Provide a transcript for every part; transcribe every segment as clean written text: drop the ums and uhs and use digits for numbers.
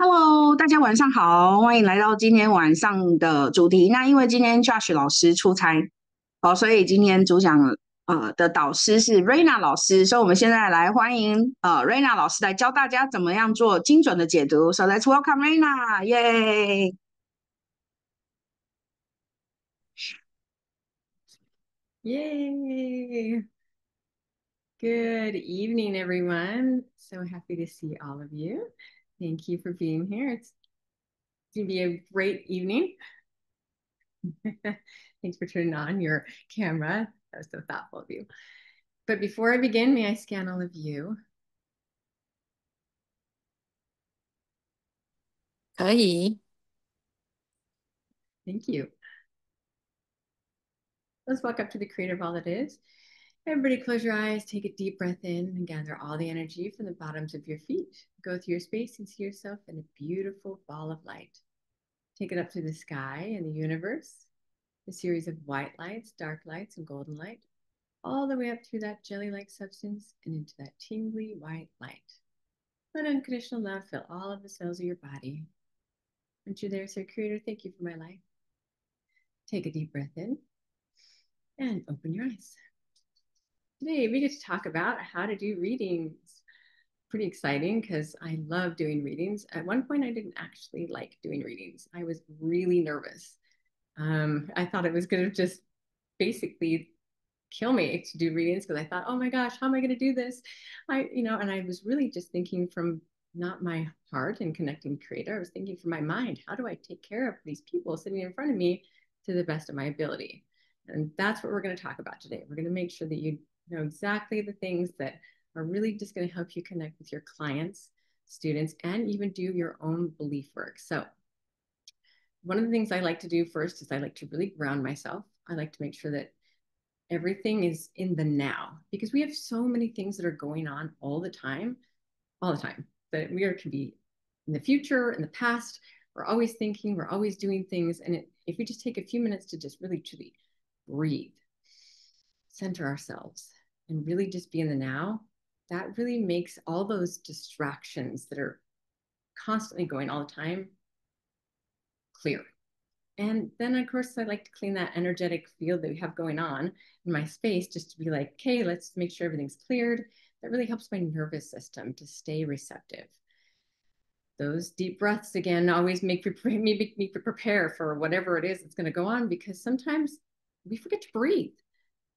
Hello，大家晚上好，欢迎来到今天晚上的主题。那因为今天 Josh 老师出差，所以今天主讲的导师是 Raina 老师，所以我们现在来欢迎Raina 老师来教大家怎么样做精准的解读。So let's welcome Raina，耶！Yay! Good evening, everyone. So happy to see all of you. Thank you for being here. It's going to be a great evening. Thanks for turning on your camera. That was so thoughtful of you. But before I begin, may I scan all of you? 可以，Thank you. Let's walk up to the creator of all that is. Everybody close your eyes, take a deep breath in, and gather all the energy from the bottoms of your feet. Go through your space and see yourself in a beautiful ball of light. Take it up to the sky and the universe, a series of white lights, dark lights, and golden light, all the way up through that jelly-like substance and into that tingly white light. Let unconditional love fill all of the cells of your body. Once you're there, say, Creator, thank you for my life. Take a deep breath in and open your eyes. Today, we get to talk about how to do readings. Pretty exciting because I love doing readings. At one point, I didn't actually like doing readings. I was really nervous. I thought it was going to just basically kill me to do readings because I thought, oh my gosh, how am I going to do this? And I was really just thinking from not my heart and connecting creator. I was thinking from my mind, how do I take care of these people sitting in front of me to the best of my ability? And that's what we're going to talk about today. We're going to make sure that you know exactly the things that are really just going to help you connect with your clients, students, and even do your own belief work. So one of the things I like to do first is I like to really ground myself. I like to make sure that everything is in the now because we have so many things that are going on all the time that we can be in the future, in the past. We're always thinking, we're always doing things. And if we just take a few minutes to just really truly breathe, center ourselves, and really just be in the now, that really makes all those distractions that are constantly going all the time clear. And then, of course, I like to clean that energetic field that we have going on in my space just to be like, okay, let's make sure everything's cleared. That really helps my nervous system to stay receptive. Those deep breaths, again, always make me prepare for whatever it is that's going to go on because sometimes we forget to breathe.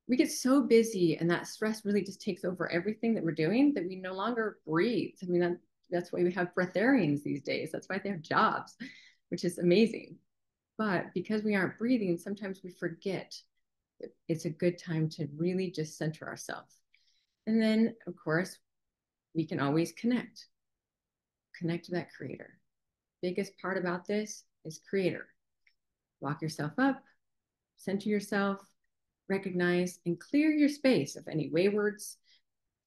We get so busy and that stress really just takes over everything that we're doing that we no longer breathe. I mean, that's why we have breatharians these days. That's why they have jobs, which is amazing. But because we aren't breathing, sometimes we forget it's a good time to really just center ourselves. And then, of course, we can always connect to that creator. Biggest part about this is creator. Walk yourself up, center yourself, recognize and clear your space of any waywards,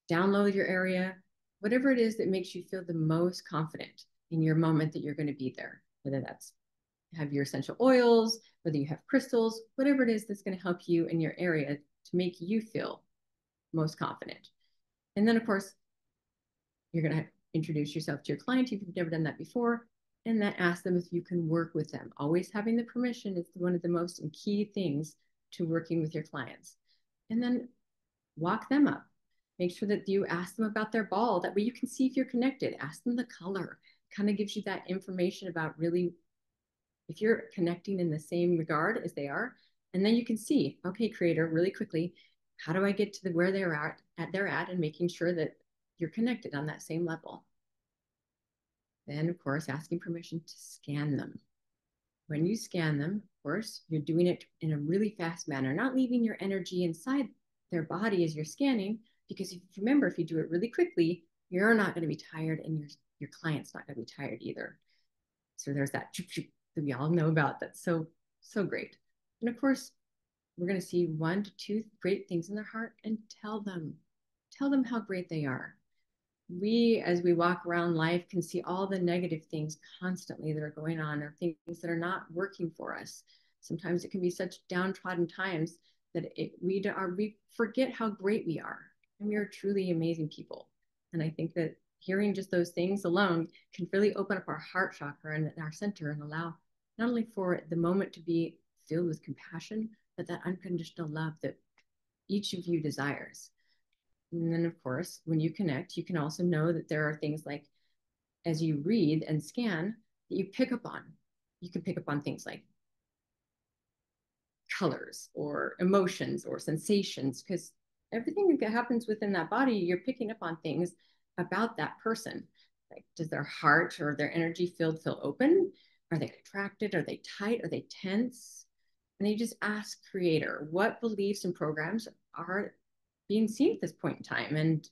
download your area, whatever it is that makes you feel the most confident in your moment that you're going to be there, whether that's have your essential oils, whether you have crystals, whatever it is that's going to help you in your area to make you feel most confident. And then, of course, you're going to introduce yourself to your client if you've never done that before, and then ask them if you can work with them. Always having the permission is one of the most key things to working with your clients. And then walk them up. Make sure that you ask them about their ball. That way you can see if you're connected. Ask them the color. Kind of gives you that information about really if you're connecting in the same regard as they are. And then you can see, okay, creator, really quickly, how do I get to where they're at and making sure that you're connected on that same level. Then, of course, asking permission to scan them. When you scan them, of course, you're doing it in a really fast manner, not leaving your energy inside their body as you're scanning, because if you remember, if you do it really quickly, you're not going to be tired and your client's not going to be tired either. So there's that that we all know about. That's so great. And of course, we're going to see 1 to 2 great things in their heart and tell them how great they are. We, as we walk around life, can see all the negative things constantly that are going on or things that are not working for us. Sometimes it can be such downtrodden times that we forget how great we are. And we are truly amazing people. And I think that hearing just those things alone can really open up our heart chakra and our center and allow not only for the moment to be filled with compassion, but that unconditional love that each of you desires. And then, of course, when you connect, you can also know that there are things like, as you read and scan, that you pick up on. You can pick up on things like colors or emotions or sensations, because everything that happens within that body, you're picking up on things about that person. Like, does their heart or their energy field feel open? Are they contracted? Are they tight? Are they tense? And you just ask Creator, what beliefs and programs are being seen at this point in time? And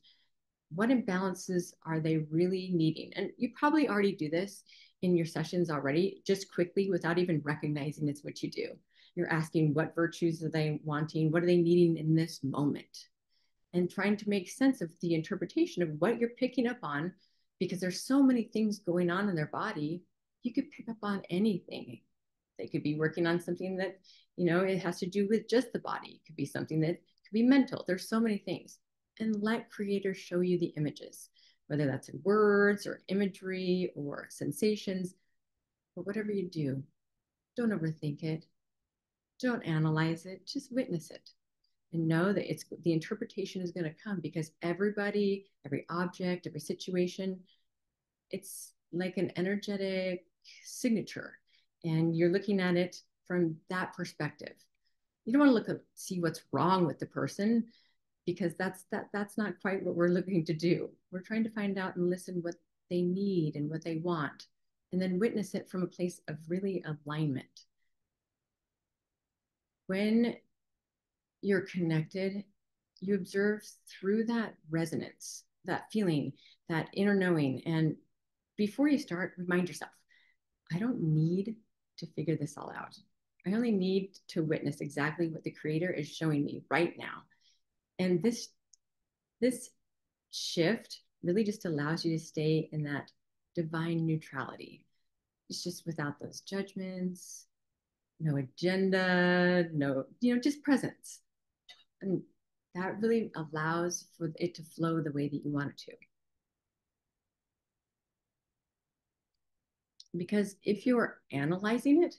what imbalances are they really needing? And you probably already do this in your sessions already, just quickly without even recognizing it's what you do. You're asking what virtues are they wanting? What are they needing in this moment? And trying to make sense of the interpretation of what you're picking up on, because there's so many things going on in their body. You could pick up on anything. They could be working on something that, it has to do with just the body. It could be something that could be mental. There's so many things. And let Creator show you the images, whether that's in words or imagery or sensations. But whatever you do, don't overthink it. Don't analyze it. Just witness it. And know that the interpretation is going to come, because everybody, every object, every situation, it's like an energetic signature. And you're looking at it from that perspective. You don't want to see what's wrong with the person, because that's not quite what we're looking to do. We're trying to find out and listen what they need and what they want, and then witness it from a place of really alignment. When you're connected, you observe through that resonance, that feeling, that inner knowing. And before you start, remind yourself, I don't need to figure this all out. I only need to witness exactly what the Creator is showing me right now. And this shift really just allows you to stay in that divine neutrality. It's just without those judgments, no agenda, no, just presence. And that really allows for it to flow the way that you want it to. Because if you're analyzing it,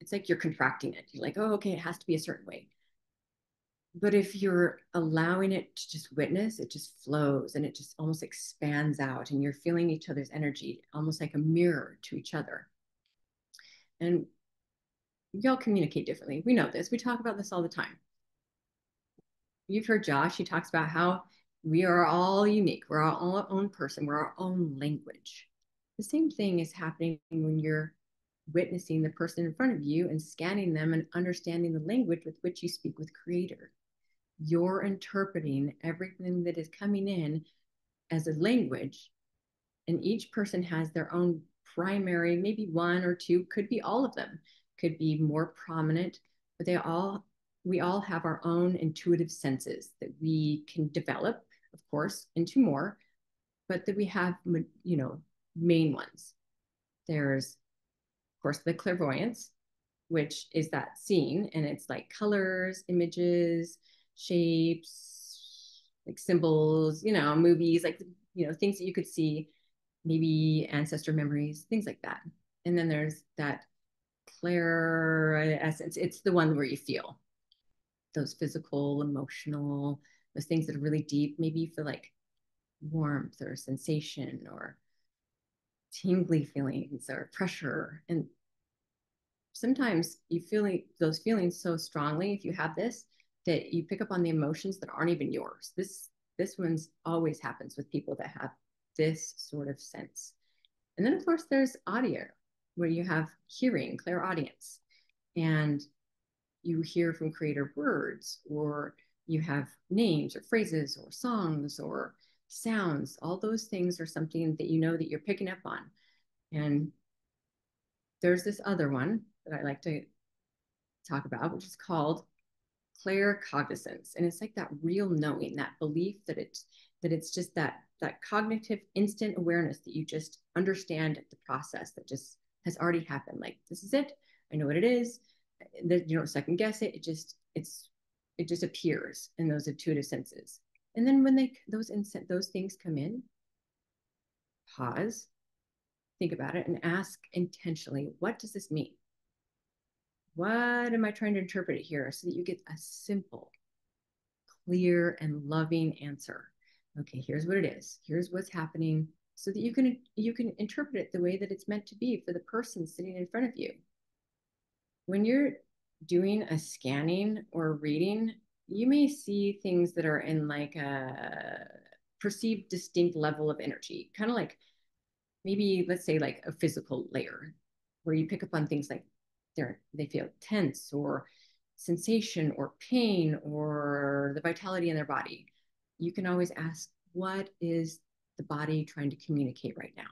it's like you're contracting it. You're like, oh, okay, it has to be a certain way. But if you're allowing it to just witness, it just flows and it just almost expands out, and you're feeling each other's energy, almost like a mirror to each other. And we all communicate differently. We know this. We talk about this all the time. You've heard Josh, he talks about how we are all unique. We're our own person. We're our own language. The same thing is happening when you're witnessing the person in front of you and scanning them and understanding the language with which you speak with Creator. You're interpreting everything that is coming in as a language, and each person has their own primary, maybe one or two, could be all of them, could be more prominent, but we all have our own intuitive senses that we can develop, of course, into more, but that we have, main ones. There's, of course, the clairvoyance, which is that seeing, and it's like colors, images, shapes, like symbols, movies, like, things that you could see, maybe ancestor memories, things like that. And then there's that clairessence. It's the one where you feel those physical, emotional, those things that are really deep. Maybe you feel like warmth or sensation or tingly feelings or pressure. And sometimes you feel those feelings so strongly, if you have this, that you pick up on the emotions that aren't even yours. This one's always happens with people that have this sort of sense. And then, of course, there's audio, where you have hearing, clairaudience, and you hear from Creator words, or you have names or phrases or songs or sounds. All those things are something that that you're picking up on. And there's this other one that I like to talk about, which is called claircognizance. And it's like that real knowing, that belief that it's just that cognitive instant awareness that you just understand the process that just has already happened. Like, this is it. I know what it is. You don't second guess it. It just appears in those intuitive senses. And then when those things come in, pause, think about it, and ask intentionally, what does this mean? What am I trying to interpret it here? So that you get a simple, clear, and loving answer. Okay, here's what it is. Here's what's happening, so that you can interpret it the way that it's meant to be for the person sitting in front of you. When you're doing a scanning or reading, you may see things that are in like a perceived distinct level of energy, kind of like maybe, let's say, like a physical layer, where you pick up on things like they feel tense, or sensation, or pain, or the vitality in their body. You can always ask, what is the body trying to communicate right now?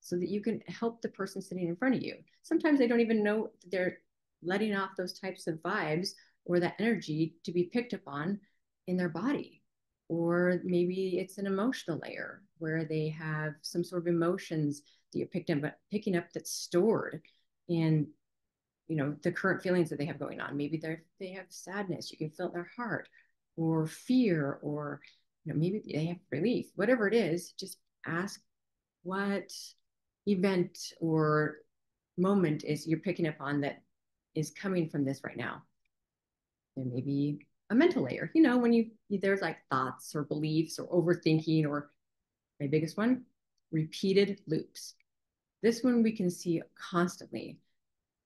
So that you can help the person sitting in front of you. Sometimes they don't even know that they're letting off those types of vibes or that energy to be picked up on in their body. Or maybe it's an emotional layer where they have some sort of emotions that you're picking up that's stored in, the current feelings that they have going on. Maybe they have sadness, you can feel it in their heart, or fear, or maybe they have relief. Whatever it is, just ask what event or moment is you're picking up on that is coming from this right now. And maybe a mental layer, when there's like thoughts or beliefs or overthinking, or my biggest one, repeated loops. This one we can see constantly.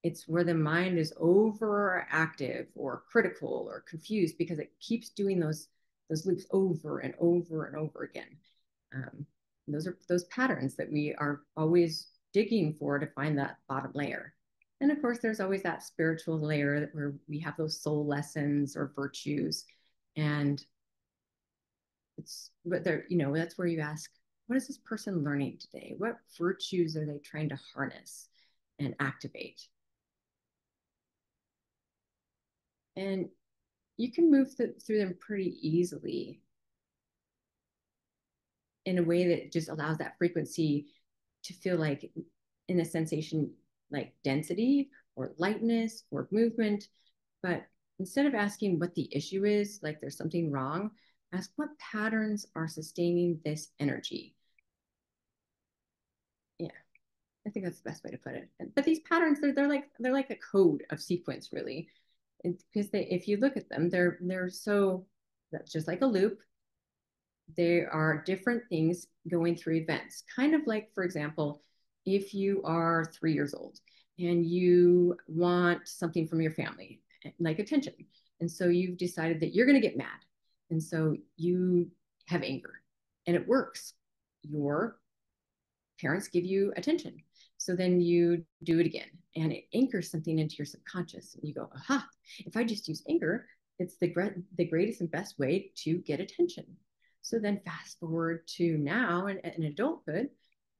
It's where the mind is overactive or critical or confused because it keeps doing those loops over and over and over again. Those are those patterns that we are always digging for to find that bottom layer. And of course, there's always that spiritual layer where we have those soul lessons or virtues. And that's where you ask, what is this person learning today? What virtues are they trying to harness and activate? And you can move through them pretty easily in a way that just allows that frequency to feel like in a sensation like density or lightness or movement. But instead of asking what the issue is, like there's something wrong, ask what patterns are sustaining this energy. Yeah, I think that's the best way to put it. But these patterns, they're like a code of sequence, really. Because if you look at them, they're so, that's just like a loop. There are different things going through events. Kind of like, for example, if you are 3 years old and you want something from your family, like attention. And so you've decided that you're going to get mad. And so you have anger, and it works. Your parents give you attention. So then you do it again, and it anchors something into your subconscious. And you go, aha, if I just use anger, it's the greatest and best way to get attention. So then fast forward to now in adulthood,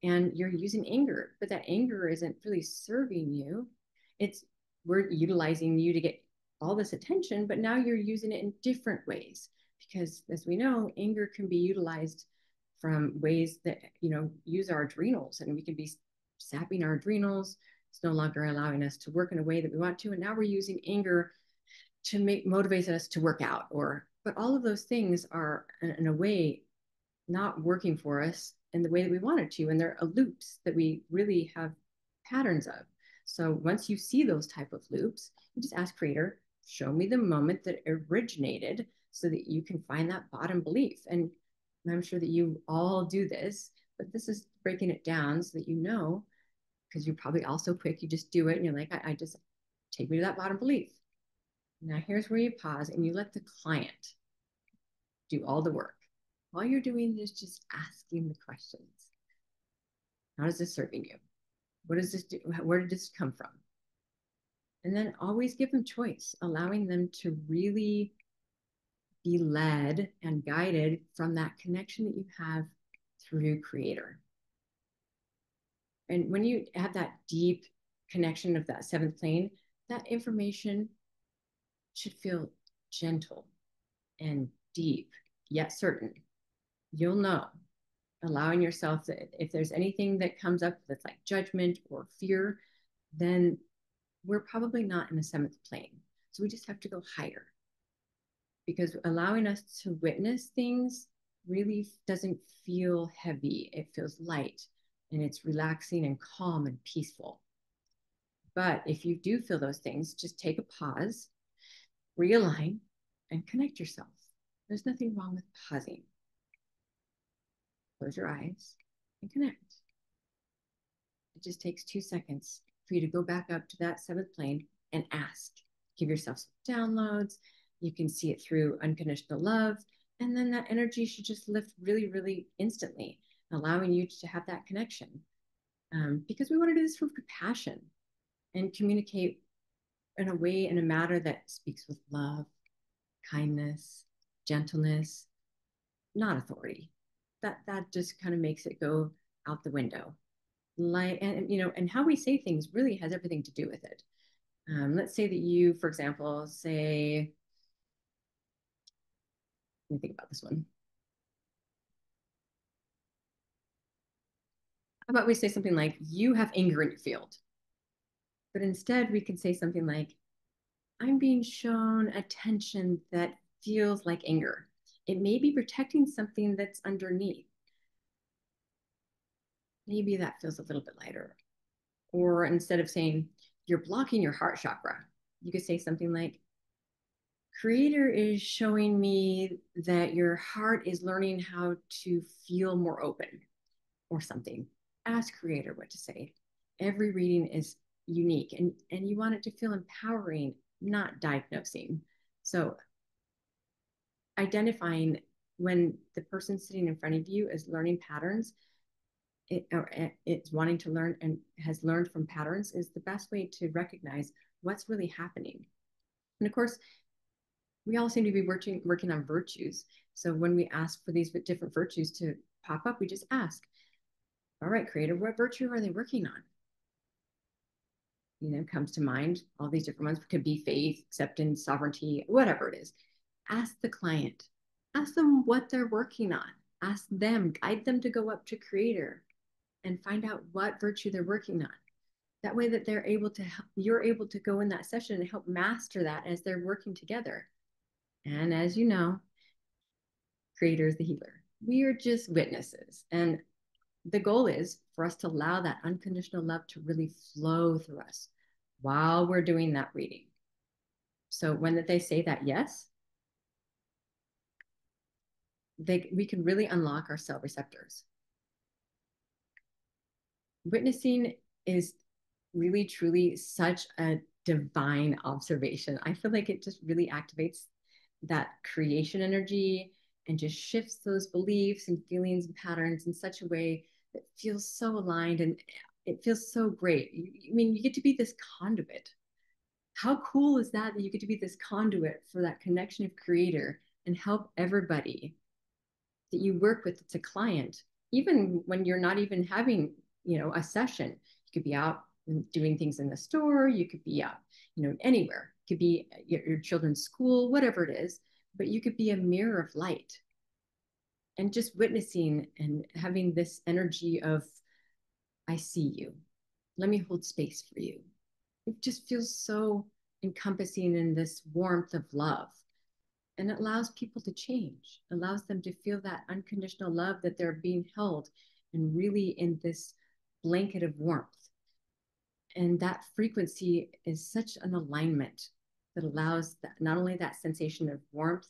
and you're using anger, but that anger isn't really serving you. We're utilizing you to get all this attention, but now you're using it in different ways. Because as we know, anger can be utilized from ways that, use our adrenals, and we can be sapping our adrenals. It's no longer allowing us to work in a way that we want to. And now we're using anger to motivate us to work out, but all of those things are in a way not working for us in the way that we wanted to. And they're loops that we really have patterns of. So once you see those type of loops, you just ask Creator, show me the moment that originated, so that you can find that bottom belief. And I'm sure that you all do this, but this is breaking it down so that because you're probably also quick, you just do it and you're like, I just take me to that bottom belief. Now here's where you pause and you let the client do all the work. All you're doing is just asking the questions. How is this serving you? What does this do? Where did this come from? And then always give them choice, allowing them to really be led and guided from that connection that you have through Creator. And when you have that deep connection of that seventh plane, that information should feel gentle and deep, yet certain. You'll know, allowing yourself that if there's anything that comes up that's like judgment or fear, then we're probably not in the seventh plane. So we just have to go higher, because allowing us to witness things really doesn't feel heavy. It feels light and it's relaxing and calm and peaceful. But if you do feel those things, just take a pause, realign, and connect yourself. There's nothing wrong with pausing. Close your eyes and connect. It just takes 2 seconds for you to go back up to that seventh plane and ask. Give yourself some downloads. You can see it through unconditional love. And then that energy should just lift really, really instantly, allowing you to have that connection. Because we want to do this from compassion and communicate in a way, in a manner that speaks with love, kindness, gentleness, not authority. That just kind of makes it go out the window. Like, and how we say things really has everything to do with it. Let's say that you, for example, say, let me think about this one. How about we say something like, you have anger in your field? But instead, we can say something like, I'm being shown attention that feels like anger. It may be protecting something that's underneath. Maybe that feels a little bit lighter. Or instead of saying, you're blocking your heart chakra, you could say something like, Creator is showing me that your heart is learning how to feel more open, or something. Ask Creator what to say. Every reading is unique, and you want it to feel empowering, not diagnosing. So identifying when the person sitting in front of you is learning patterns, it's wanting to learn and has learned from patterns, is the best way to recognize what's really happening. And of course, we all seem to be working on virtues. So when we ask for these different virtues to pop up, we just ask, all right, Creator, what virtue are they working on? Comes to mind, all these different ones. Could be faith, acceptance, sovereignty, whatever it is. Ask the client, ask them what they're working on. Ask them, guide them to go up to Creator and find out what virtue they're working on. That way that they're able to help, you're able to go in that session and help master that as they're working together. And as you know, Creator is the healer. We are just witnesses. And the goal is for us to allow that unconditional love to really flow through us while we're doing that reading. So when they say that yes, we can really unlock our cell receptors. Witnessing is really, truly such a divine observation. I feel like it just really activates that creation energy and just shifts those beliefs and feelings and patterns in such a way that feels so aligned, and it feels so great. You get to be this conduit. How cool is that you get to be this conduit for that connection of Creator and help everybody that you work with that's a client, even when you're not even having, a session. You could be out doing things in the store, you could be out, anywhere. It could be your children's school, whatever it is, but you could be a mirror of light. And just witnessing and having this energy of, I see you. Let me hold space for you. It just feels so encompassing in this warmth of love. And it allows people to change, allows them to feel that unconditional love, that they're being held and really in this blanket of warmth. And that frequency is such an alignment that allows that, not only that sensation of warmth,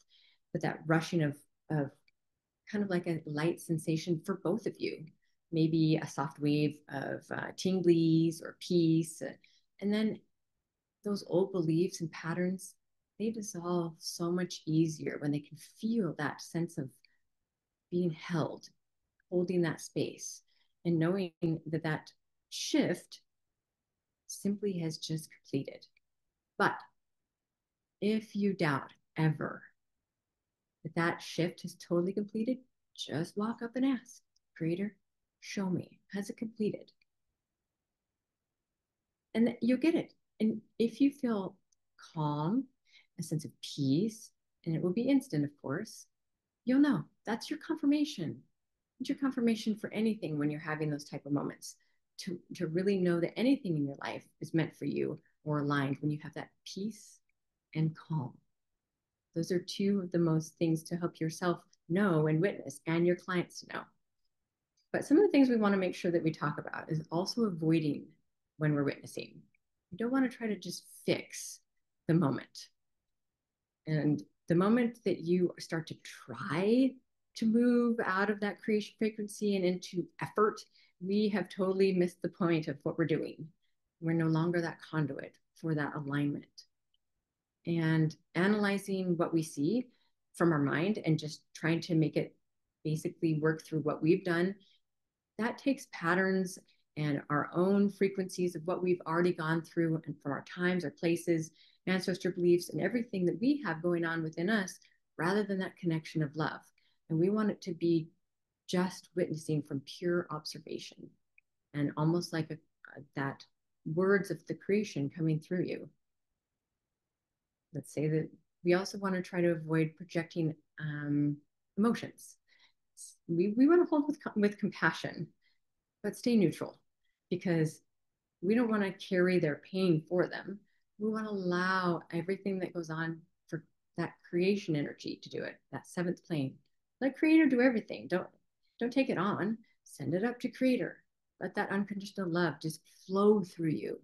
but that rushing of kind of like a light sensation for both of you. Maybe a soft wave of tinglies or peace. And then those old beliefs and patterns, they dissolve so much easier when they can feel that sense of being held, holding that space, and knowing that that shift simply has just completed. But if you doubt ever that that shift has totally completed, just walk up and ask, Creator, show me, has it completed? And you'll get it. And if you feel calm, a sense of peace, and it will be instant, of course, you'll know that's your confirmation. It's your confirmation for anything when you're having those type of moments, to really know that anything in your life is meant for you or aligned when you have that peace and calm. Those are two of the most things to help yourself know and witness, and your clients to know. But some of the things we want to make sure that we talk about is also avoiding when we're witnessing. You don't want to try to just fix the moment. And the moment that you start to try to move out of that creation frequency and into effort, we have totally missed the point of what we're doing. We're no longer that conduit for that alignment. And analyzing what we see from our mind and just trying to make it basically work through what we've done, that takes patterns and our own frequencies of what we've already gone through and from our times, our places, ancestor beliefs, and everything that we have going on within us, rather than that connection of love. And we want it to be just witnessing from pure observation and almost like that words of the creation coming through you. Let's say that we also want to try to avoid projecting emotions. We want to hold with compassion, but stay neutral, because we don't want to carry their pain for them. We want to allow everything that goes on for that creation energy to do it, that seventh plane. Let creator do everything. Don't take it on. Send it up to creator. Let that unconditional love just flow through you.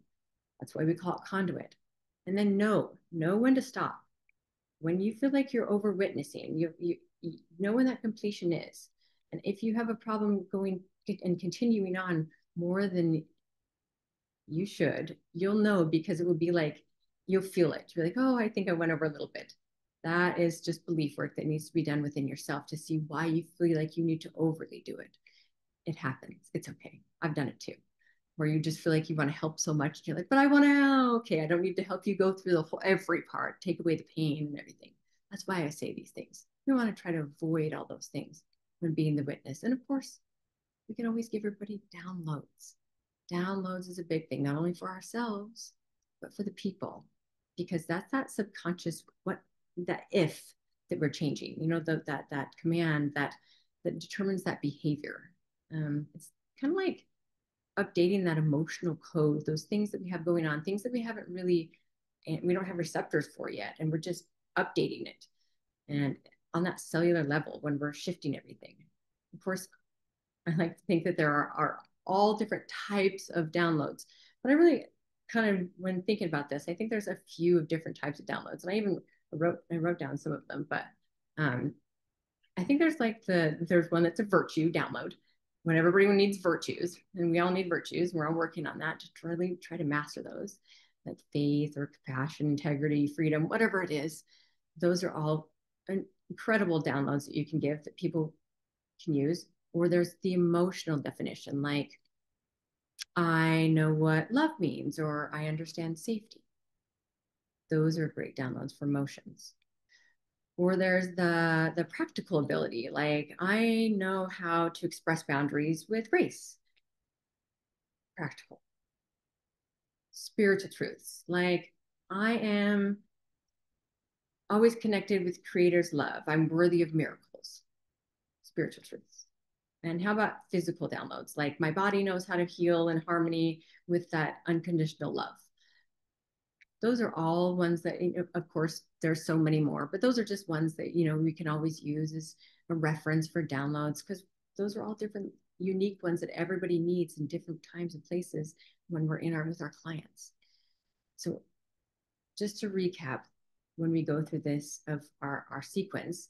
That's why we call it conduit. And then know when to stop. When you feel like you're over witnessing, you know when that completion is. And if you have a problem going and continuing on more than you should, you'll know, because it will be like, you'll feel it. You're like, oh, I think I went over a little bit. That is just belief work that needs to be done within yourself to see why you feel like you need to overly do it. It happens. It's okay. I've done it too. Where you just feel like you want to help so much. And you're like, but I want to, okay, I don't need to help you go through the whole, every part, take away the pain and everything. That's why I say these things. We want to try to avoid all those things when being the witness. And of course, we can always give everybody downloads. Downloads is a big thing, not only for ourselves, but for the people, because that's that subconscious, what that if that we're changing, you know, that command that determines that behavior. It's kind of like updating that emotional code, those things that we have going on, things that we haven't really, and we don't have receptors for yet, and we're just updating it. And on that cellular level, when we're shifting everything, of course, I like to think that there are all different types of downloads, but I really kind of, when thinking about this, I think there's a few of different types of downloads, and I wrote down some of them, but I think there's one that's a virtue download, when everybody needs virtues, and we all need virtues. We're all working on that to really try to master those, like faith or compassion, integrity, freedom, whatever it is. Those are all incredible downloads that you can give that people can use. Or there's the emotional definition, like I know what love means, or I understand safety. Those are great downloads for emotions. Or there's the practical ability, like I know how to express boundaries with grace. Practical. Spiritual truths, like I am always connected with creator's love. I'm worthy of miracles. Spiritual truths. And how about physical downloads? Like my body knows how to heal in harmony with that unconditional love. Those are all ones that, of course, there's so many more, but those are just ones that, we can always use as a reference for downloads, because those are all different, unique ones that everybody needs in different times and places when we're with our clients. So just to recap, when we go through this of our sequence,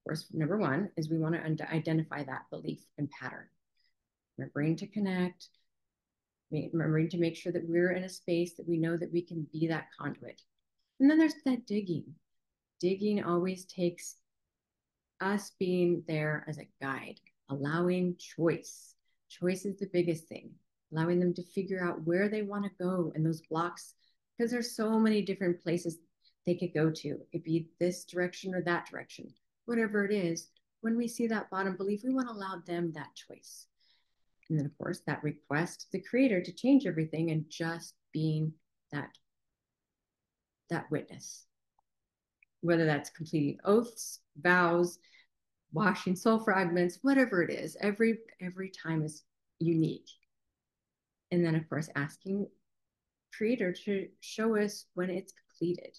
course, number one is we want to identify that belief and pattern. Remembering to connect, remembering to make sure that we're in a space that we know that we can be that conduit. And then there's that digging. Digging always takes us being there as a guide, allowing choice. Choice is the biggest thing, allowing them to figure out where they want to go and those blocks, because there's so many different places they could go to. It could be this direction or that direction. Whatever it is, when we see that bottom belief, we want to allow them that choice. And then, of course, that request the creator to change everything and just being that witness. Whether that's completing oaths, vows, washing soul fragments, whatever it is, every time is unique. And then, of course, asking creator to show us when it's completed,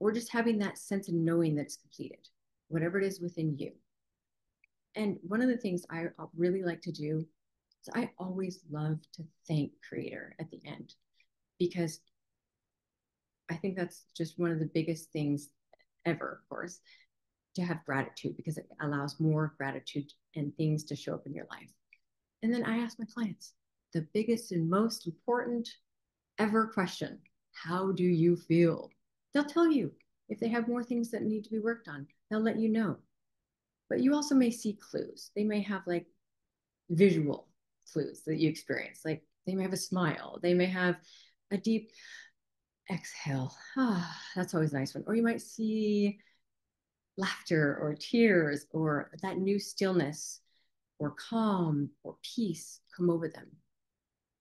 or just having that sense of knowing that it's completed, whatever it is within you. And one of the things I really like to do is I always love to thank Creator at the end, because I think that's just one of the biggest things ever, of course, to have gratitude, because it allows more gratitude and things to show up in your life. And then I ask my clients the biggest and most important ever question: how do you feel? They'll tell you. If they have more things that need to be worked on, they'll let you know. But you also may see clues. They may have like visual clues that you experience. Like they may have a smile, they may have a deep exhale. Ah, that's always a nice one. Or you might see laughter or tears or that new stillness or calm or peace come over them.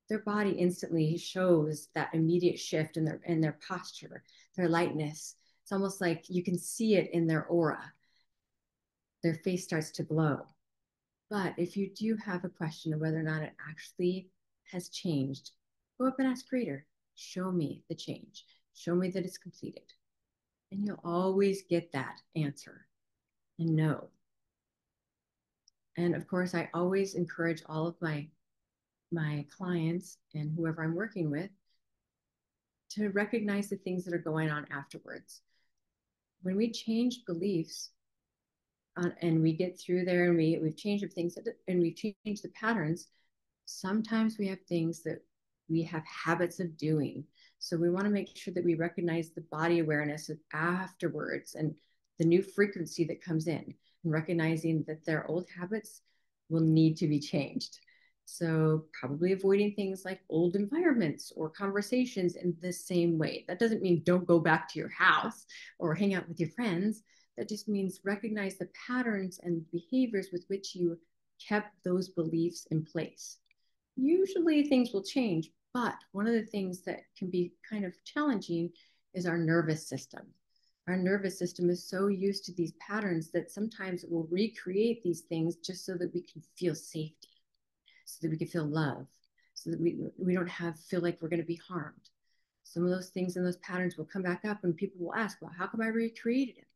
Their body instantly shows that immediate shift in their posture, their lightness. It's almost like you can see it in their aura. Their face starts to glow. But if you do have a question of whether or not it actually has changed, go up and ask Creator, show me the change. Show me that it's completed. And you'll always get that answer and know. And of course, I always encourage all of my clients and whoever I'm working with to recognize the things that are going on afterwards. When we change beliefs and we get through there and we've changed things and we've changed the patterns, sometimes we have things that we have habits of doing. So we want to make sure that we recognize the body awareness of afterwards and the new frequency that comes in, and recognizing that their old habits will need to be changed. So probably avoiding things like old environments or conversations in the same way. That doesn't mean don't go back to your house or hang out with your friends. That just means recognize the patterns and behaviors with which you kept those beliefs in place. Usually things will change, but one of the things that can be kind of challenging is our nervous system. Our nervous system is so used to these patterns that sometimes it will recreate these things just so that we can feel safety, so that we can feel love, so that we don't feel like we're going to be harmed. Some of those things and those patterns will come back up and people will ask, well, how come I recreated it?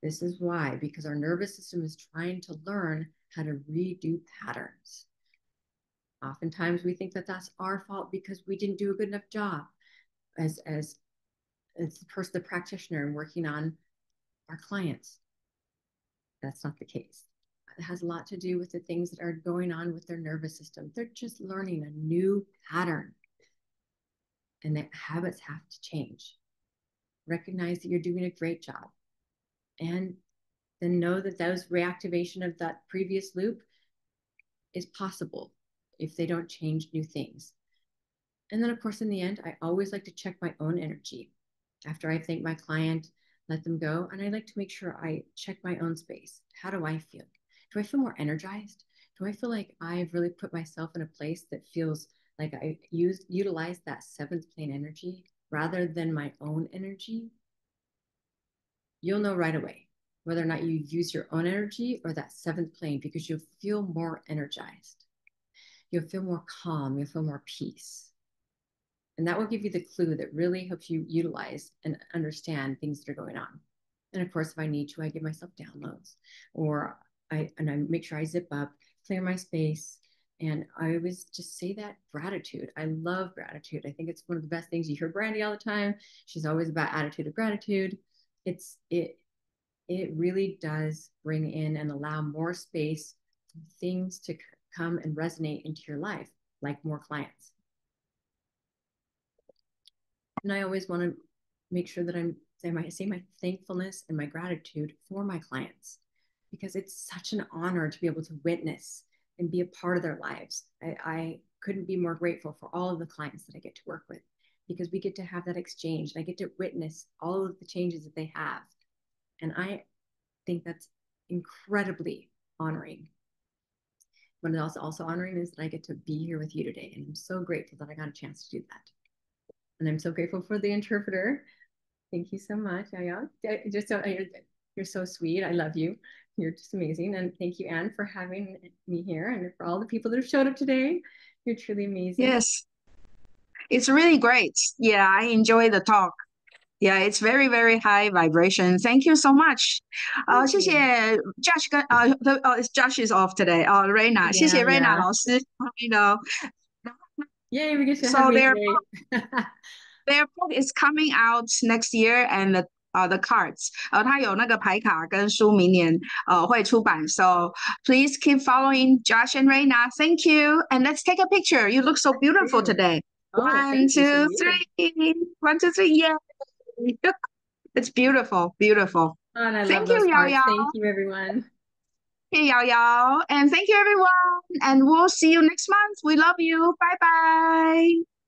This is why, because our nervous system is trying to learn how to redo patterns. Oftentimes we think that that's our fault because we didn't do a good enough job as the practitioner and working on our clients. That's not the case. It has a lot to do with the things that are going on with their nervous system. They're just learning a new pattern, and that habits have to change. Recognize that you're doing a great job, and then know that those reactivation of that previous loop is possible if they don't change new things. And then, of course, in the end, I always like to check my own energy after I thank my client, let them go. And I like to make sure I check my own space. How do I feel? Do I feel more energized? Do I feel like I've really put myself in a place that feels like I utilize that seventh plane energy rather than my own energy? You'll know right away whether or not you use your own energy or that seventh plane, because you'll feel more energized. You'll feel more calm. You'll feel more peace. And that will give you the clue that really helps you utilize and understand things that are going on. And of course, if I need to, I give myself downloads, or I make sure I zip up, clear my space. And I always just say that gratitude. I love gratitude. I think it's one of the best things. You hear Brandy all the time. She's always about attitude of gratitude. It really does bring in and allow more space for things to come and resonate into your life, like more clients. And I always want to make sure that I say my thankfulness and my gratitude for my clients, because it's such an honor to be able to witness and be a part of their lives. I couldn't be more grateful for all of the clients that I get to work with, because we get to have that exchange and I get to witness all of the changes that they have. And I think that's incredibly honoring. What is also honoring is that I get to be here with you today. And I'm so grateful that I got a chance to do that. And I'm so grateful for the interpreter. Thank you so much, Yaya. You're so sweet. I love you. You're just amazing. And thank you, Anne, for having me here, and for all the people that have showed up today. You're truly amazing. Yes, it's really great. Yeah, I enjoy the talk. Yeah, it's very, very high vibration. Thank you so much. Thank 谢谢 you. Josh 跟Josh is off today. Reina，谢谢 Yeah, Reina yeah. 老师。You know, Yay, we get to have so replay. their book is coming out next year, and the cards，它有那个牌卡跟书，明年会出版。So please keep following Josh and Reina. Thank you, and let's take a picture. You look so beautiful True. today. Oh, One, thank you. Same two, to you. three. 1, 2, 3. Yeah, it's beautiful, beautiful. Oh, and I love Thank those you, Yao cards. Yao. Thank you, everyone. Hey, Yao Yao. And thank you, everyone. And we'll see you next month. We love you. Bye bye.